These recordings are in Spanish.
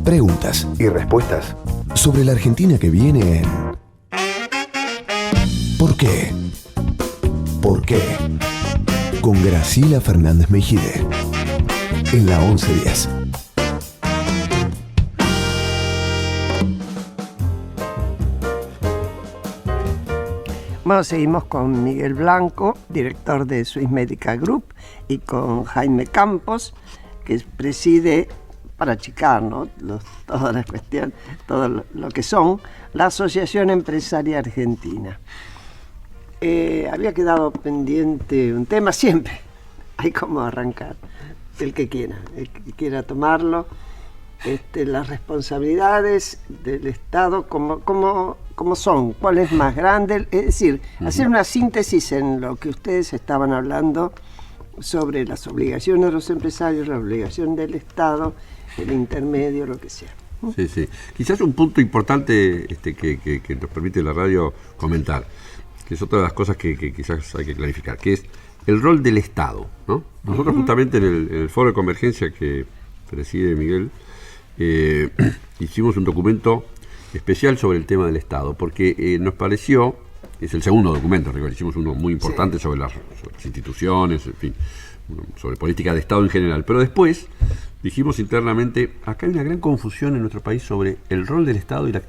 Preguntas y respuestas sobre la Argentina que viene en ¿Por qué? ¿Por qué? Con Graciela Fernández Mejide en la 1110. Bueno, seguimos con Miguel Blanco, director de Swiss Medical Group, y con Jaime Campos, que preside, para achicar, ¿no?, toda la cuestión, todo lo que son, la Asociación Empresaria Argentina. Había quedado pendiente un tema, siempre hay como arrancar, el que quiera tomarlo, las responsabilidades del Estado, ¿cómo son? ¿Cuál es más grande? Es decir, hacer una síntesis en lo que ustedes estaban hablando sobre las obligaciones de los empresarios, la obligación del Estado, el intermedio, lo que sea. Sí, sí. Quizás un punto importante que nos permite la radio comentar, que es otra de las cosas que quizás hay que clarificar, que es el rol del Estado, ¿no? Nosotros justamente en el foro de convergencia que preside Miguel, hicimos un documento especial sobre el tema del Estado, porque nos pareció, es el segundo documento, hicimos uno muy importante sobre las instituciones, en fin, sobre política de Estado en general, pero después dijimos internamente, acá hay una gran confusión en nuestro país sobre el rol del Estado y la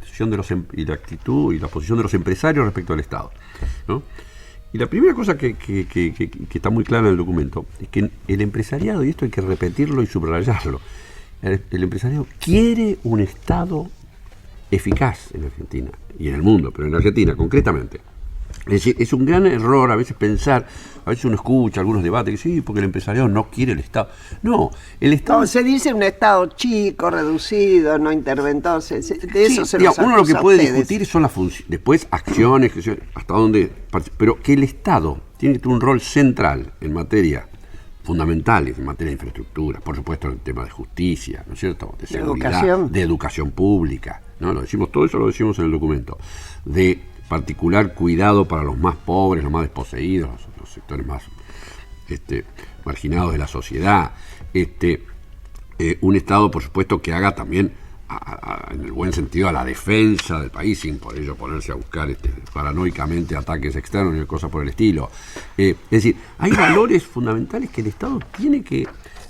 actitud y la posición de los empresarios respecto al Estado, ¿no? Y la primera cosa que está muy clara en el documento es que el empresariado, y esto hay que repetirlo y subrayarlo, el empresariado quiere un Estado eficaz en Argentina y en el mundo, pero en Argentina concretamente. Es decir, es un gran error a veces pensar, a veces uno escucha algunos debates que sí, porque el empresariado no quiere el Estado. No, el Estado... No, se dice un Estado chico, reducido, no interventor, de eso se digamos, los uno lo que puede ustedes. discutir son las funciones, después acciones, hasta dónde... Pero que el Estado tiene que tener un rol central en materia fundamentales, en materia de infraestructura, por supuesto en el tema de justicia, ¿no es cierto?, de seguridad, de educación pública, ¿no? Todo eso lo decimos en el documento, de particular cuidado para los más pobres, los más desposeídos, los sectores más marginados de la sociedad, un Estado, por supuesto, que haga también, en el buen sentido, a la defensa del país, sin por ello ponerse a buscar paranoicamente ataques externos y cosas por el estilo. Es decir, hay valores fundamentales que el Estado tiene que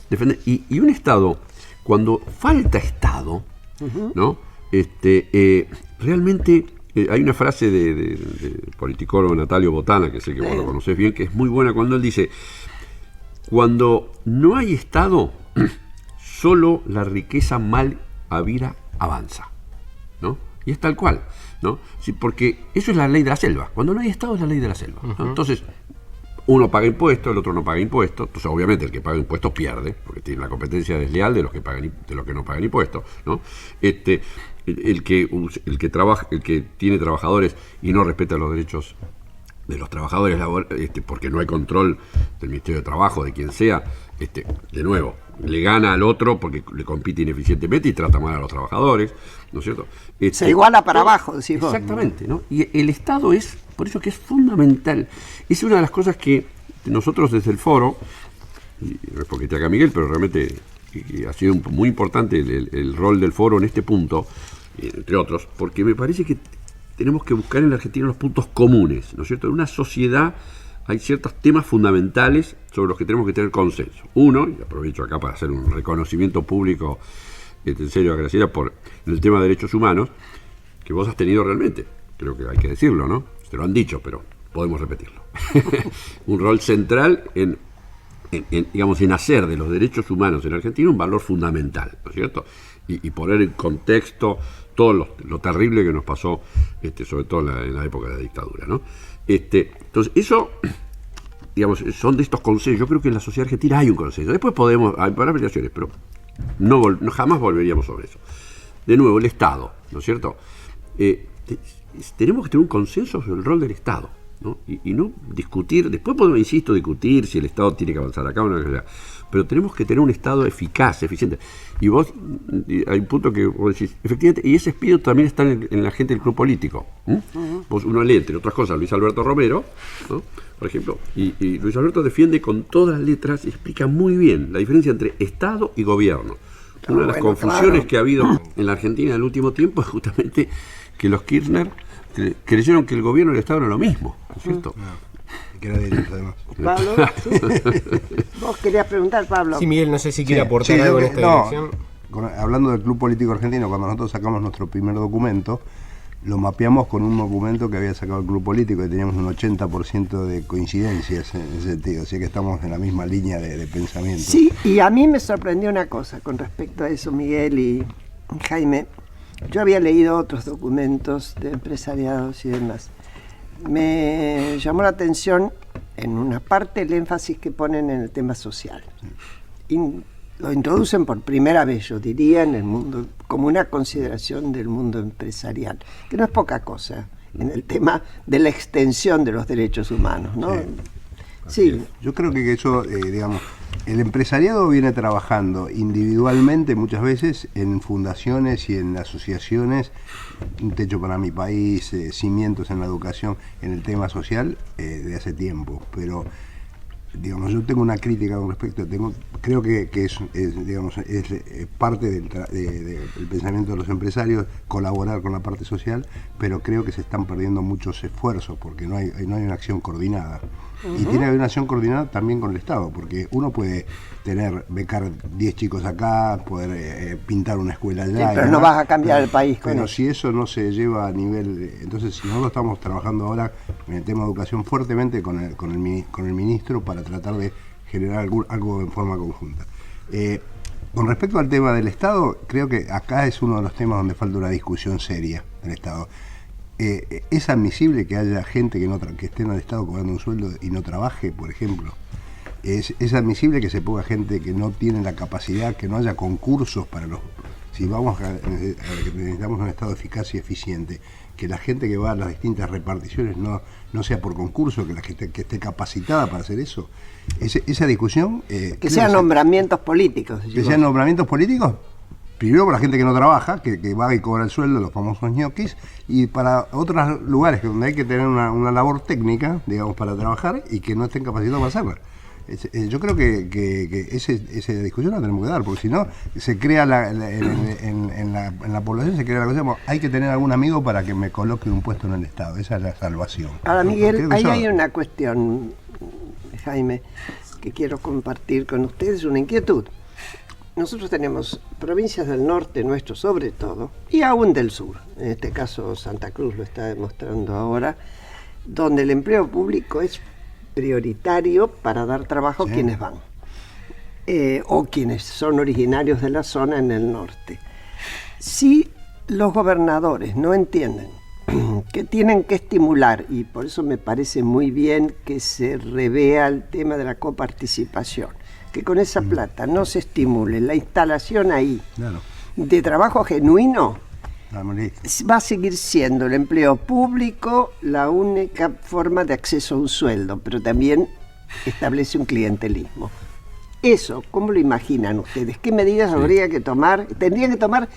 defender. Y un Estado, cuando falta Estado, ¿no?, realmente... hay una frase del politicólogo Natalio Botana, que sé que vos lo conocés bien, que es muy buena, cuando él dice: cuando no hay Estado, solo la riqueza mal habida avanza, ¿no? Y es tal cual, ¿no? Sí, porque eso es la ley de la selva. Cuando no hay Estado es la ley de la selva, ¿no? Entonces, uno paga impuestos, el otro no paga impuestos. Entonces, obviamente, el que paga impuestos pierde, porque tiene la competencia desleal de los que no pagan impuestos, ¿no? El que trabaja, el que tiene trabajadores y no respeta los derechos de los trabajadores porque no hay control del Ministerio de Trabajo, de quien sea, de nuevo, le gana al otro porque le compite ineficientemente y trata mal a los trabajadores, ¿no es cierto? Se iguala para abajo, decís vos. Exactamente, ¿no? Y el Estado es, por eso que es fundamental. Es una de las cosas que nosotros desde el foro, y no es porque esté acá Miguel, pero realmente ha sido muy importante el rol del foro en este punto, entre otros, porque me parece que tenemos que buscar en la Argentina los puntos comunes, ¿no es cierto? En una sociedad hay ciertos temas fundamentales sobre los que tenemos que tener consenso. Uno, y aprovecho acá para hacer un reconocimiento público, en serio a Graciela, por el tema de derechos humanos, que vos has tenido realmente, creo que hay que decirlo, ¿no? Te lo han dicho, pero podemos repetirlo. Un rol central en hacer de los derechos humanos en Argentina un valor fundamental, ¿no es cierto? Y poner en contexto todo lo terrible que nos pasó, sobre todo en la época de la dictadura, ¿no? Entonces, eso, digamos, son de estos consensos. Yo creo que en la sociedad argentina hay un consenso. Después hay variaciones, pero no jamás volveríamos sobre eso. De nuevo, el Estado, ¿no es cierto? Tenemos que tener un consenso sobre el rol del Estado, ¿no? Y no discutir, después podemos, insisto, discutir si el Estado tiene que avanzar acá o no, pero tenemos que tener un Estado eficaz, eficiente. Y hay un punto que vos decís, efectivamente, y ese espíritu también está en la gente del club político. Vos, uno lee, entre otras cosas, Luis Alberto Romero, ¿no?, por ejemplo, y Luis Alberto defiende con todas las letras y explica muy bien la diferencia entre Estado y gobierno. Una de las confusiones que ha habido en la Argentina en el último tiempo es justamente que los Kirchner creyeron que el gobierno y el Estado era lo mismo, ¿no es cierto? Que era de ellos, además. Pablo, ¿sí? Vos querías preguntar, Pablo. Sí, Miguel, no sé si quiere Sí, aportar sí, algo en yo esta no, dirección. hablando del Club Político Argentino, cuando nosotros sacamos nuestro primer documento, lo mapeamos con un documento que había sacado el Club Político y teníamos un 80% de coincidencias en ese sentido, así que estamos en la misma línea de pensamiento. Sí, y a mí me sorprendió una cosa con respecto a eso, Miguel y Jaime. Yo había leído otros documentos de empresariados y demás. Me llamó la atención en una parte el énfasis que ponen en el tema social. Lo introducen por primera vez, yo diría, en el mundo, como una consideración del mundo empresarial, que no es poca cosa, en el tema de la extensión de los derechos humanos, ¿no? Sí. Yo creo que eso, digamos, el empresariado viene trabajando individualmente muchas veces en fundaciones y en asociaciones, Un Techo para mi País, cimientos en la educación, en el tema social, de hace tiempo, pero digamos, yo tengo una crítica con respecto, creo que es parte del pensamiento de los empresarios colaborar con la parte social, pero creo que se están perdiendo muchos esfuerzos porque no hay una acción coordinada. Y tiene que haber una acción coordinada también con el Estado, porque uno puede becar 10 chicos acá, poder pintar una escuela allá. Sí, pero no vas a cambiar el país con Pero eso. si eso no se lleva a nivel... Entonces, si nosotros estamos trabajando ahora en el tema de educación fuertemente con el ministro para tratar de generar algo en forma conjunta. Con respecto al tema del Estado, creo que acá es uno de los temas donde falta una discusión seria del Estado. ¿Es admisible que haya gente que esté en el Estado cobrando un sueldo y no trabaje, por ejemplo? ¿Es admisible que se ponga gente que no tiene la capacidad, que no haya concursos para los... Si vamos a que necesitamos un Estado eficaz y eficiente, que la gente que va a las distintas reparticiones no sea por concurso, que la gente que esté capacitada para hacer eso? Esa discusión... Que sean nombramientos políticos. Que sean nombramientos políticos, primero para la gente que no trabaja, que va y cobra el sueldo, los famosos ñoquis, y para otros lugares donde hay que tener una labor técnica, digamos, para trabajar y que no estén capacitados para hacerla. Yo creo que esa discusión la tenemos que dar, porque si no, se crea en la población, se crea la cosa como, hay que tener algún amigo para que me coloque un puesto en el Estado. Esa es la salvación. Ahora, Miguel, Creo que ahí eso- hay una cuestión, Jaime, que quiero compartir con ustedes, una inquietud. Nosotros tenemos provincias del norte nuestro, sobre todo, y aún del sur, en este caso Santa Cruz lo está demostrando ahora, donde el empleo público es prioritario para dar trabajo a Sí. quienes van, o quienes son originarios de la zona en el norte. Si los gobernadores no entienden que tienen que estimular, y por eso me parece muy bien que se revea el tema de la coparticipación, que con esa plata no se estimule la instalación ahí Claro. de trabajo genuino, Vamos, listo. va a seguir siendo el empleo público la única forma de acceso a un sueldo, pero también establece un clientelismo. Eso, ¿cómo lo imaginan ustedes? ¿Qué medidas habría que tomar? Tendrían que tomar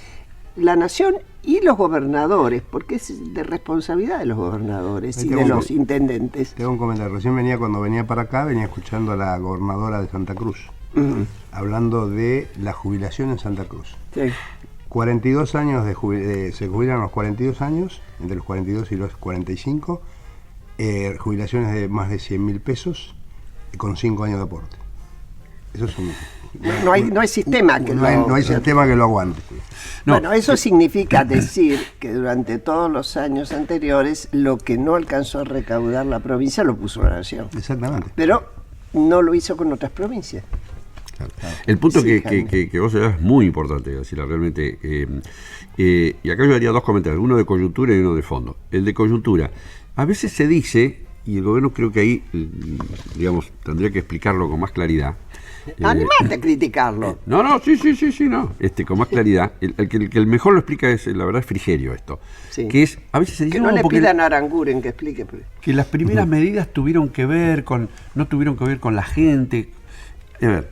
la nación y los gobernadores, porque es de responsabilidad de los gobernadores y de los intendentes. Tengo un comentario. Recién cuando venía para acá, venía escuchando a la gobernadora de Santa Cruz, hablando de la jubilación en Santa Cruz. Sí. 42 años se jubilan a los 42 años, entre los 42 y los 45, jubilaciones de más de 100.000 pesos, con 5 años de aporte. Eso es un... No hay sistema que no hay sistema que lo aguante. No, Bueno, eso significa decir que durante todos los años anteriores lo que no alcanzó a recaudar la provincia lo puso la nación. Exactamente. Pero no lo hizo con otras provincias. El punto Sí, que vos das es muy importante, Graciela, realmente. Y acá yo haría dos comentarios, uno de coyuntura y uno de fondo. El de coyuntura, a veces se dice, y el gobierno creo que ahí, digamos, tendría que explicarlo con más claridad. Animate a criticarlo. No, sí, no. Con más claridad. El mejor lo explica es, la verdad, es Frigerio esto. Sí. Que es, a veces se dice, Que no le porque pidan a Aranguren que explique. que las primeras medidas no tuvieron que ver con la gente. A ver,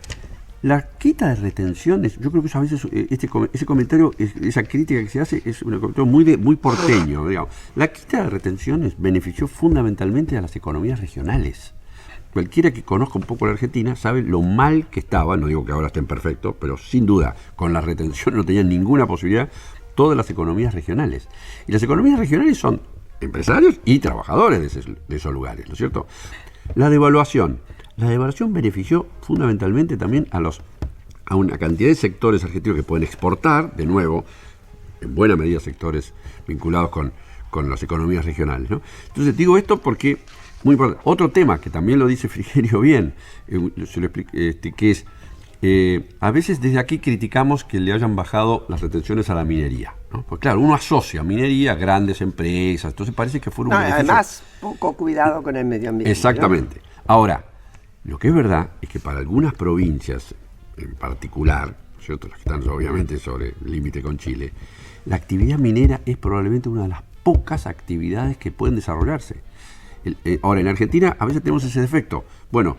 la quita de retenciones, yo creo que eso a veces, ese comentario, esa crítica que se hace, es un comentario muy porteño, digamos. La quita de retenciones benefició fundamentalmente a las economías regionales. cualquiera que conozca un poco la Argentina sabe lo mal que estaba, no digo que ahora estén perfectos, pero sin duda, con la retención no tenían ninguna posibilidad todas las economías regionales. Y las economías regionales son empresarios y trabajadores de esos lugares, ¿no es cierto? La devaluación benefició fundamentalmente también a una cantidad de sectores argentinos que pueden exportar, de nuevo, en buena medida sectores vinculados con las economías regionales, ¿no? Entonces digo esto porque, muy importante, otro tema que también lo dice Frigerio bien, se lo que es, a veces desde aquí criticamos que le hayan bajado las retenciones a la minería, ¿no? Porque claro, uno asocia minería a grandes empresas, entonces parece que fuera un beneficio. Además, poco cuidado con el medio ambiente. Exactamente. ¿No? Ahora, lo que es verdad es que para algunas provincias en particular, ¿cierto?, las que están obviamente sobre el límite con Chile, la actividad minera es probablemente una de las pocas actividades que pueden desarrollarse. Ahora, en Argentina a veces tenemos ese defecto. Bueno,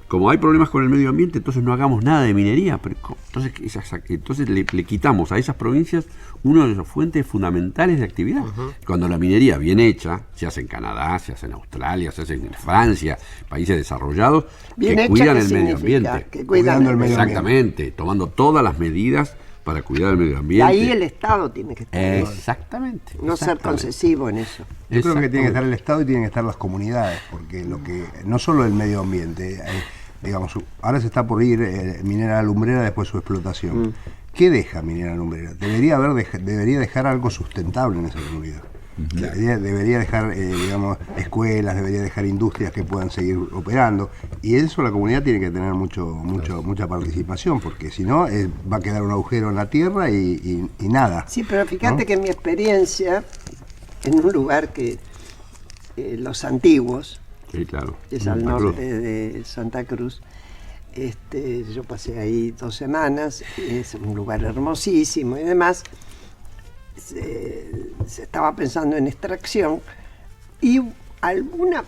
como hay problemas con el medio ambiente, entonces no hagamos nada de minería. Pero, entonces le quitamos a esas provincias una de las fuentes fundamentales de actividad. Cuando la minería bien hecha, se hace en Canadá, se hace en Australia, se hace en Francia, países desarrollados, bien que hecha, cuidan ¿qué el medio significa? ambiente. Que cuidan Cuidando el medio ambiente. Exactamente, tomando todas las medidas para cuidar el medio Y ambiente. ahí el Estado tiene que estar. Exactamente. No ser exactamente. concesivo en eso. Yo creo que tiene que estar Exactamente. el Estado y tienen que estar las comunidades, porque lo que no solo el medio ambiente, digamos, ahora se está por ir minera lumbrera después su explotación. ¿Qué deja minera lumbrera? Debería dejar algo sustentable en esa comunidad. Debería dejar, digamos, escuelas, debería dejar industrias que puedan seguir operando, y eso la comunidad tiene que tener mucha participación, porque si no va a quedar un agujero en la tierra y nada. Sí, pero fíjate, ¿no?, que en mi experiencia, en un lugar que Los Antiguos, Sí, claro. que es al Santa Cruz. norte de Santa Cruz, yo pasé ahí 2 semanas, es un lugar hermosísimo y demás. Se estaba pensando en extracción y una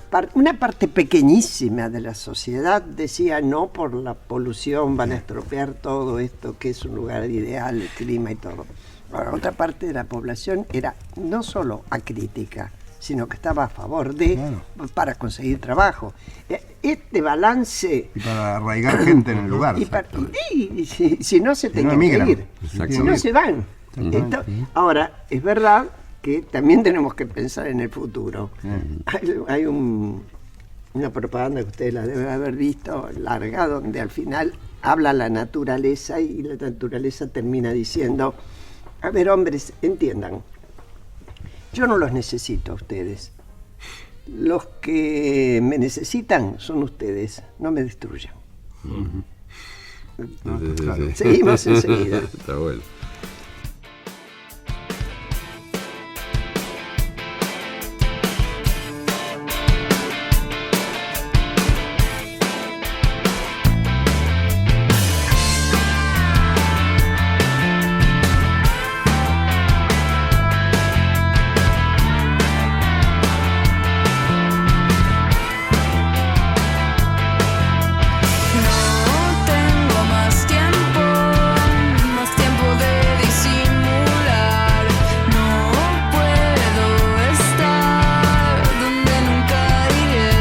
parte pequeñísima de la sociedad decía no, por la polución van a estropear todo esto, que es un lugar ideal, el clima y todo. Ahora, otra parte de la población era no solo acrítica, sino que estaba a favor de, Claro, para conseguir trabajo. Este balance... y para arraigar gente en el lugar. Y si no se tienen que emigran. ir, si no se van. Ahora, es verdad que también tenemos que pensar en el futuro. Hay una propaganda que ustedes la deben haber visto, larga, donde al final habla la naturaleza y la naturaleza termina diciendo: a ver, hombres, entiendan, yo no los necesito a ustedes. Los que me necesitan son ustedes, no me destruyan. Sí. Seguimos enseguida. Está bueno. No tengo más tiempo de disimular. No puedo estar donde nunca iré.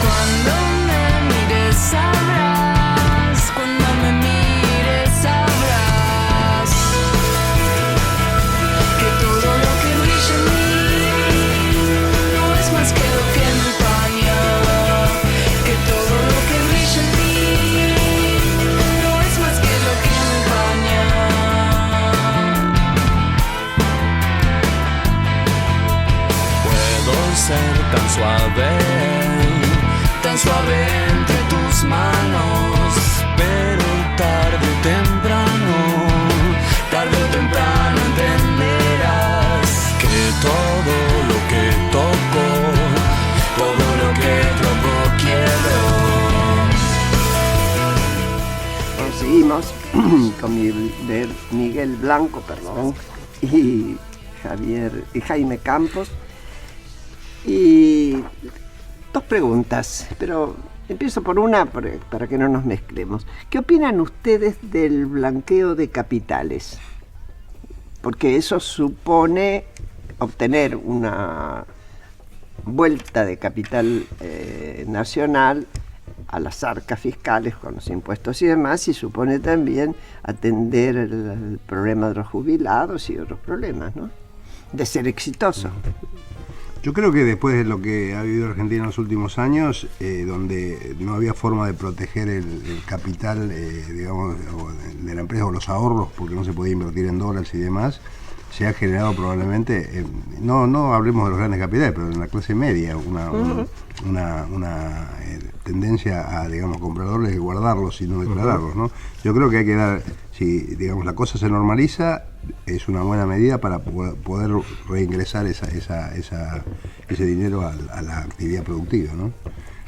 Cuando me mires sabrás, cuando me mires sabrás que todo lo que brilla en mí no es más que lo que me empaña. Que todo lo que brilla en mí no es más que lo que me empaña. Puedo ser tan suave entre tus manos, pero tarde o temprano entenderás que todo lo que toco, todo lo que toco quiero. Seguimos con Miguel Blanco, y Jaime Campos. Y 2 preguntas, pero empiezo por una para que no nos mezclemos. ¿Qué opinan ustedes del blanqueo de capitales? Porque eso supone obtener una vuelta de capital nacional a las arcas fiscales con los impuestos y demás, y supone también atender el problema de los jubilados y otros problemas, ¿no? De ser exitoso. Yo creo que después de lo que ha vivido Argentina en los últimos años, donde no había forma de proteger el capital, digamos, de la empresa o los ahorros, porque no se podía invertir en dólares y demás, se ha generado probablemente, no hablemos de los grandes capitales, pero en la clase media, una tendencia a, digamos, comprar dólares y guardarlos y no declararlos, ¿no? Yo creo que hay que dar, si, digamos, la cosa se normaliza, es una buena medida para poder reingresar ese dinero a la actividad productiva, ¿no?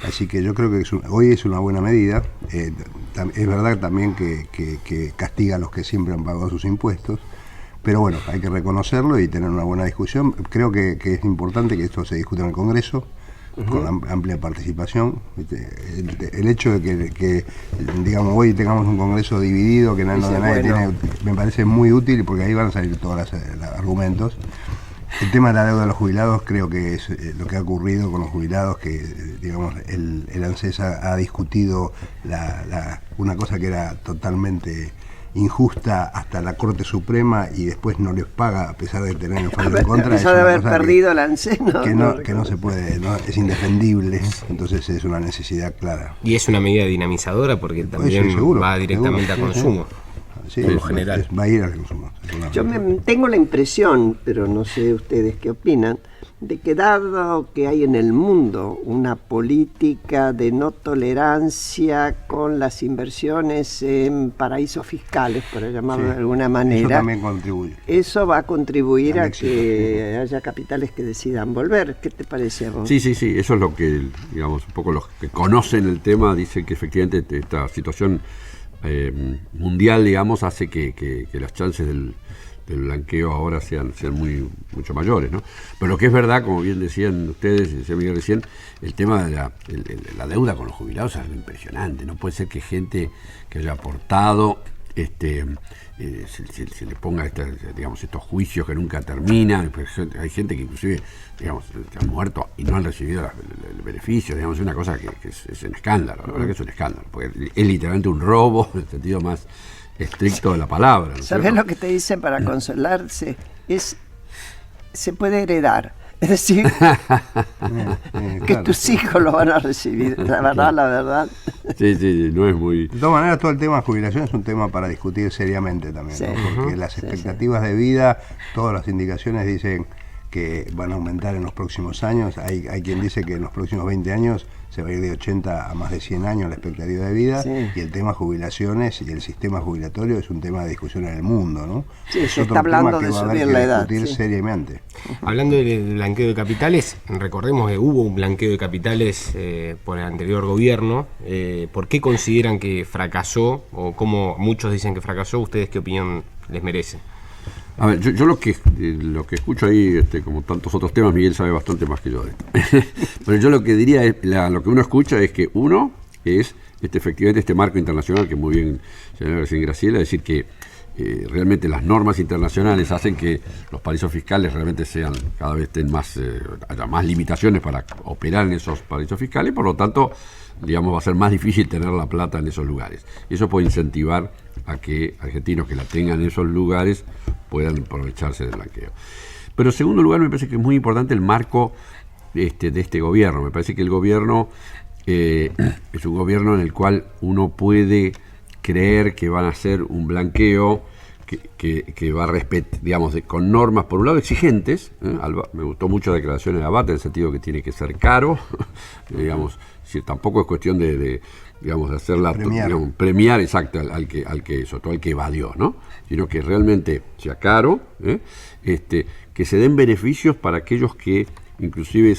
Así que yo creo que hoy es una buena medida. Es verdad también que castiga a los que siempre han pagado sus impuestos, pero bueno, hay que reconocerlo y tener una buena discusión. Creo que es importante que esto se discuta en el Congreso, con amplia participación. El hecho de que digamos, hoy tengamos un Congreso dividido, que nadie tiene, me parece muy útil, porque ahí van a salir todos los argumentos. El tema de la deuda de los jubilados, creo que es lo que ha ocurrido con los jubilados, que digamos el ANSES ha discutido una cosa que era totalmente injusta hasta la Corte Suprema, y después no les paga a pesar de tener el fallo en contra. A pesar de haber perdido el ANSES, que no se puede, es indefendible, entonces es una necesidad clara. Y es una medida dinamizadora porque también seguro, va directamente a consumo. Sí, por lo general. Va a ir al consumo. Yo tengo la impresión, pero no sé ustedes qué opinan, de que dado que hay en el mundo una política de no tolerancia con las inversiones en paraísos fiscales, por llamarlo de alguna manera, eso también contribuye. Eso va a contribuir a que haya capitales que decidan volver. ¿Qué te parece a vos? Sí, eso es lo que, digamos, un poco los que conocen el tema dicen que efectivamente esta situación mundial, digamos, hace que las chances del blanqueo ahora sean mucho mayores, ¿no? Pero lo que es verdad, como bien decían ustedes, decía Miguel recién, el tema de la deuda con los jubilados es algo impresionante. No puede ser que gente que haya aportado se le ponga estos juicios que nunca terminan. Hay gente que inclusive, digamos, han muerto y no han recibido el beneficio. Digamos, es una cosa que es un escándalo. La verdad que es un escándalo, porque es literalmente un robo en el sentido más estricto de la palabra, ¿no? ¿Sabes lo que te dicen para consolarse? Se puede heredar. Es decir, que tus hijos lo van a recibir. La verdad. Sí, no es muy... De todas maneras, todo el tema de jubilación es un tema para discutir seriamente también, sí, ¿no? Porque las expectativas de vida, todas las indicaciones dicen que van a aumentar en los próximos años. Hay quien dice que en los próximos 20 años se va a ir de 80 a más de 100 años la expectativa de vida, y el tema jubilaciones y el sistema jubilatorio es un tema de discusión en el mundo, ¿no? Sí, se está hablando de subir la edad. Discutir seriamente. Hablando del blanqueo de capitales, recordemos que hubo un blanqueo de capitales por el anterior gobierno. ¿Por qué consideran que fracasó, o como muchos dicen que fracasó? ¿Ustedes qué opinión les merecen? A ver, yo lo que escucho ahí, como tantos otros temas, Miguel sabe bastante más que yo de esto. Pero yo lo que diría es, lo que uno escucha es que uno es efectivamente este marco internacional que muy bien señaló recién Graciela, es decir que realmente las normas internacionales hacen que los paraísos fiscales realmente sean cada vez haya más limitaciones para operar en esos paraísos fiscales, por lo tanto, digamos, va a ser más difícil tener la plata en esos lugares. Y eso puede incentivar a que argentinos que la tengan en esos lugares puedan aprovecharse del blanqueo. Pero en segundo lugar, me parece que es muy importante el marco de este gobierno. Me parece que el gobierno es un gobierno en el cual uno puede creer que van a hacer un blanqueo que va a respetar, digamos, con normas, por un lado, exigentes. Me gustó mucho la declaración de Abate, en el sentido que tiene que ser caro, digamos, tampoco es cuestión de hacerla premiar exacto al que sobre todo al que evadió, ¿no? Sino que realmente sea caro, que se den beneficios para aquellos que inclusive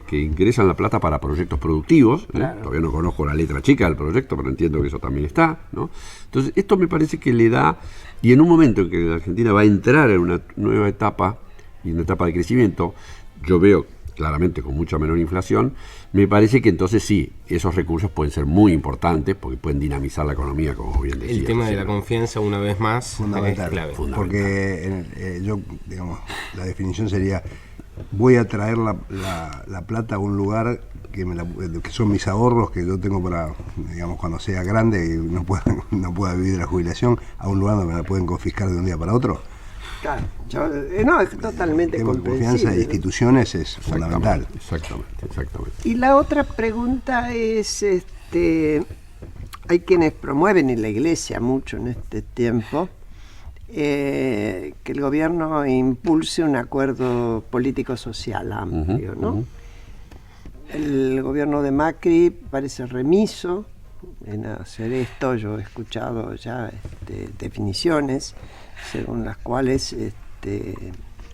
que ingresan la plata para proyectos productivos. Claro. Todavía no conozco la letra chica del proyecto, pero entiendo que eso también está, ¿no? Entonces esto me parece que le da, y en un momento en que la Argentina va a entrar en una nueva etapa, y una etapa de crecimiento, yo veo claramente con mucha menor inflación, me parece que entonces sí, esos recursos pueden ser muy importantes porque pueden dinamizar la economía, como bien decía. El tema de la confianza, una vez más, fundamental, es clave. Porque digamos, la definición sería voy a traer la plata a un lugar que son mis ahorros que yo tengo para, digamos, cuando sea grande y no pueda vivir de la jubilación, a un lugar donde me la pueden confiscar de un día para otro. Claro, no, es totalmente El tema de confianza comprensible, de ¿no? instituciones es fundamental. Exactamente. Y la otra pregunta es, hay quienes promueven en la iglesia mucho en este tiempo que el gobierno impulse un acuerdo político-social amplio, ¿no? El gobierno de Macri parece remiso en hacer esto. Yo he escuchado ya definiciones según las cuales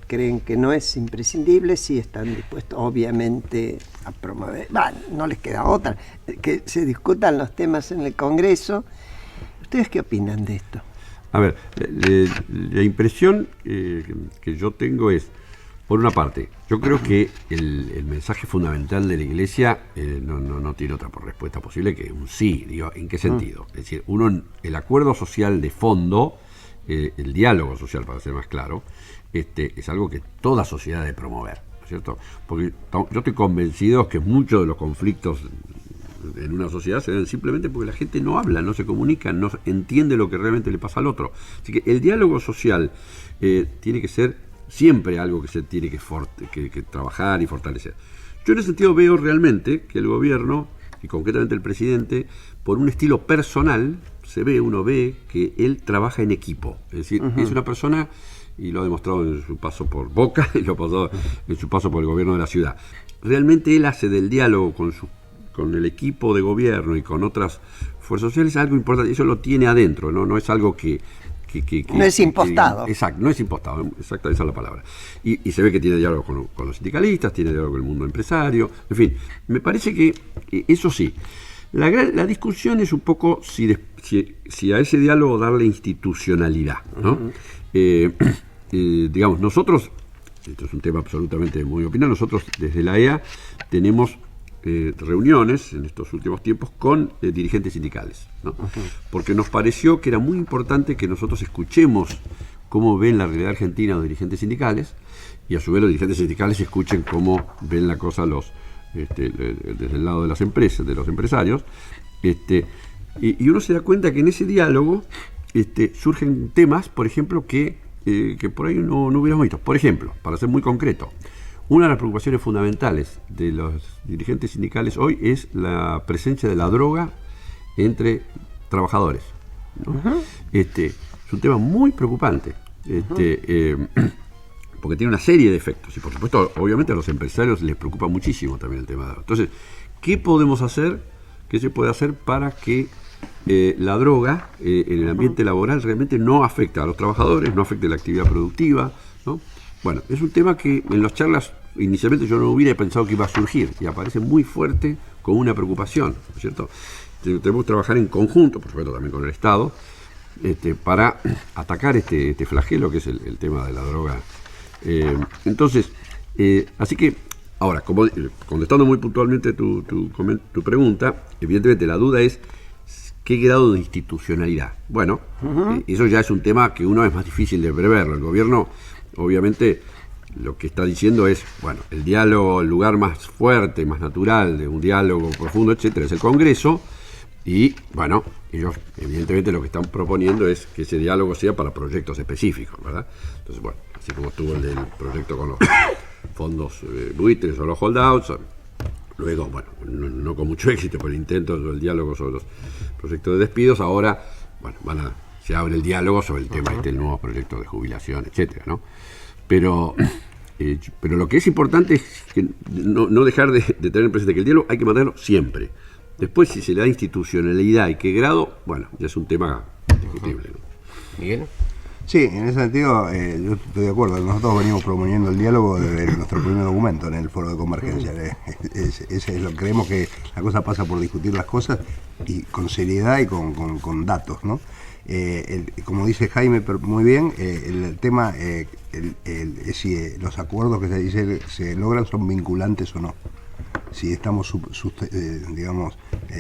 creen que no es imprescindible, sí están dispuestos obviamente a promover, no les queda otra, que se discutan los temas en el Congreso. ¿Ustedes qué opinan de esto? A ver, la impresión que yo tengo es, por una parte, yo creo que el mensaje fundamental de la Iglesia no tiene otra respuesta posible que un sí. Digo, ¿en qué sentido? Es decir, el acuerdo social de fondo, el diálogo social, para ser más claro, es algo que toda sociedad debe promover, ¿no es cierto? Porque yo estoy convencido que muchos de los conflictos en una sociedad se dan simplemente porque la gente no habla, no se comunica, no entiende lo que realmente le pasa al otro. Así que el diálogo social tiene que ser siempre algo que se tiene que trabajar y fortalecer. Yo en ese sentido veo realmente que el gobierno, y concretamente el presidente, por un estilo personal, uno ve que él trabaja en equipo. Es decir, es una persona, y lo ha demostrado en su paso por Boca, y lo ha pasado en su paso por el gobierno de la ciudad. Realmente él hace del diálogo con el equipo de gobierno y con otras fuerzas sociales algo importante. Eso lo tiene adentro, no es algo que no es impostado. Exacto, no es impostado, exacto, esa es la palabra. Y se ve que tiene diálogo con los sindicalistas, tiene diálogo con el mundo empresario, en fin, me parece que eso sí. La discusión es un poco si a ese diálogo darle institucionalidad, ¿no? Digamos, nosotros, esto es un tema absolutamente muy opinado, nosotros desde la EA tenemos reuniones en estos últimos tiempos con dirigentes sindicales, ¿no? Porque nos pareció que era muy importante que nosotros escuchemos cómo ven la realidad argentina los dirigentes sindicales y a su vez los dirigentes sindicales escuchen cómo ven la cosa desde el lado de las empresas, de los empresarios, y uno se da cuenta que en ese diálogo surgen temas, por ejemplo, que por ahí no hubiéramos visto. Por ejemplo, para ser muy concreto, una de las preocupaciones fundamentales de los dirigentes sindicales hoy es la presencia de la droga entre trabajadores, ¿no? Es un tema muy preocupante, porque tiene una serie de efectos. Y por supuesto, obviamente a los empresarios les preocupa muchísimo también el tema de la droga. Entonces, ¿qué podemos hacer? ¿Qué se puede hacer para que la droga en el ambiente laboral realmente no afecte a los trabajadores, no afecte la actividad productiva, ¿no? Bueno, es un tema que en las charlas inicialmente yo no hubiera pensado que iba a surgir y aparece muy fuerte como una preocupación, ¿no es cierto? Tenemos que trabajar en conjunto, por supuesto también con el Estado, para atacar este flagelo que es el tema de la droga. Entonces, así que, ahora, contestando muy puntualmente tu pregunta, evidentemente la duda es ¿qué grado de institucionalidad? Bueno, eso ya es un tema que uno es más difícil de preverlo. El gobierno, obviamente, lo que está diciendo es, bueno, el diálogo, el lugar más fuerte, más natural de un diálogo profundo, etcétera, es el Congreso. Y, bueno, ellos evidentemente lo que están proponiendo es que ese diálogo sea para proyectos específicos, ¿verdad? Entonces, bueno, así como estuvo el del proyecto con los fondos buitres o los holdouts, luego, bueno, no con mucho éxito, pero el intento del diálogo sobre los proyectos de despidos, ahora, bueno, se abre el diálogo sobre el tema del nuevo proyecto de jubilación, etcétera, ¿no? Pero lo que es importante es que no dejar de tener presente que el diálogo hay que mantenerlo siempre. Después, si se le da institucionalidad y qué grado, bueno, ya es un tema discutible, ¿no? ¿Miguel? Sí, en ese sentido yo estoy de acuerdo. Nosotros venimos promoviendo el diálogo desde nuestro primer documento en el Foro de Convergencia. Creemos que la cosa pasa por discutir las cosas y con seriedad y con datos, ¿no? Como dice Jaime muy bien, el tema es si los acuerdos que se logran son vinculantes o no. Si estamos,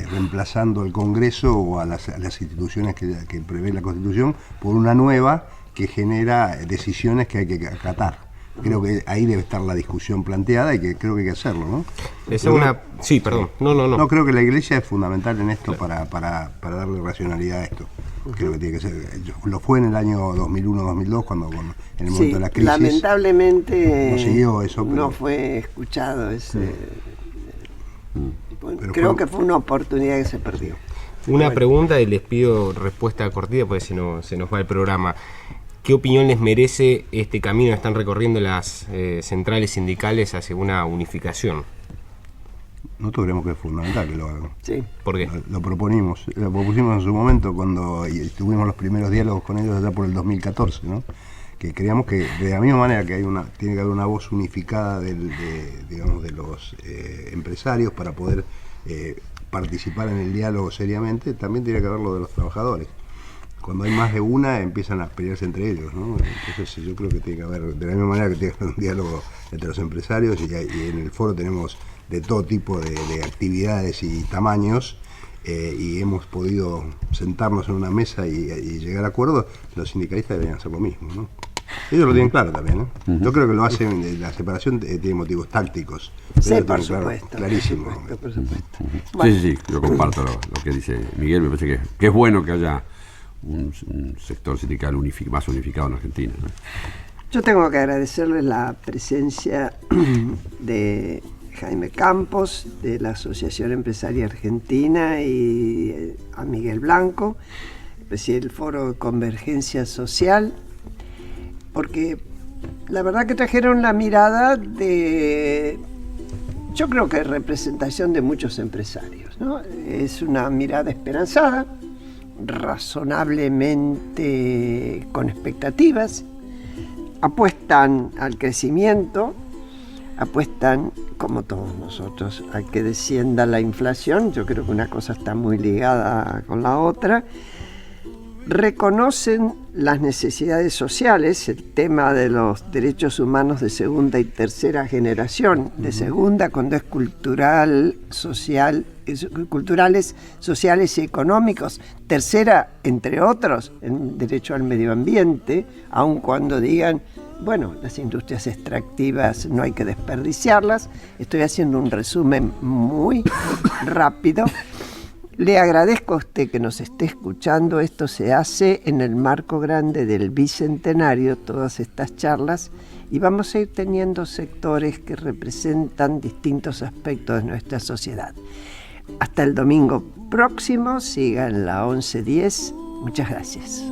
reemplazando al Congreso o a las instituciones que prevé la Constitución por una nueva que genera decisiones que hay que acatar. Creo que ahí debe estar la discusión planteada y que creo que hay que hacerlo, ¿no? Esa es una... Sí, perdón. No. No, creo que la Iglesia es fundamental en esto para darle racionalidad a esto. Creo que tiene que ser. Lo fue en el año 2001-2002, cuando en el momento de la crisis. Lamentablemente no siguió eso, pero, no fue escuchado ese. Pero creo que fue una oportunidad que se perdió. Una pregunta y les pido respuesta cortita, porque se nos va el programa. ¿Qué opinión les merece este camino que están recorriendo las centrales sindicales hacia una unificación? nosotros creemos que es fundamental que lo hagan. Sí. ¿Por qué? Lo propusimos en su momento cuando tuvimos los primeros diálogos con ellos allá por el 2014, ¿no? Que creíamos que de la misma manera que tiene que haber una voz unificada de los empresarios para poder participar en el diálogo seriamente, también tiene que haber lo de los trabajadores. Cuando hay más de una, empiezan a pelearse entre ellos, ¿no? Entonces yo creo que tiene que haber, de la misma manera que tiene que haber un diálogo entre los empresarios, y en el foro tenemos de todo tipo de actividades y tamaños, y hemos podido sentarnos en una mesa y llegar a acuerdos. Los sindicalistas deberían hacer lo mismo, ¿no? Ellos lo tienen claro también, ¿no? Yo creo que lo hacen, la separación tiene motivos tácticos. Sí, por claro, supuesto. clarísimo. Por supuesto. Bueno, Sí, yo comparto lo que dice Miguel. Me parece que es bueno que haya un sector sindical más unificado en Argentina, ¿no? yo tengo que agradecerles la presencia de Jaime Campos, de la Asociación Empresaria Argentina, y a Miguel Blanco, presidente del Foro de Convergencia Social, porque la verdad que trajeron la mirada de, yo creo que representación de muchos empresarios, ¿no? Es una mirada esperanzada, razonablemente con expectativas, apuestan al crecimiento, apuestan, como todos nosotros, a que descienda la inflación. Yo creo que una cosa está muy ligada con la otra. Reconocen las necesidades sociales, el tema de los derechos humanos de segunda y tercera generación, de segunda cuando es culturales, sociales y económicos, tercera, entre otros, el derecho al medio ambiente, aun cuando digan, bueno, las industrias extractivas no hay que desperdiciarlas. Estoy haciendo un resumen muy rápido. Le agradezco a usted que nos esté escuchando. Esto se hace en el marco grande del Bicentenario, todas estas charlas, y vamos a ir teniendo sectores que representan distintos aspectos de nuestra sociedad. Hasta el domingo próximo, sigan la 11:10. Muchas gracias.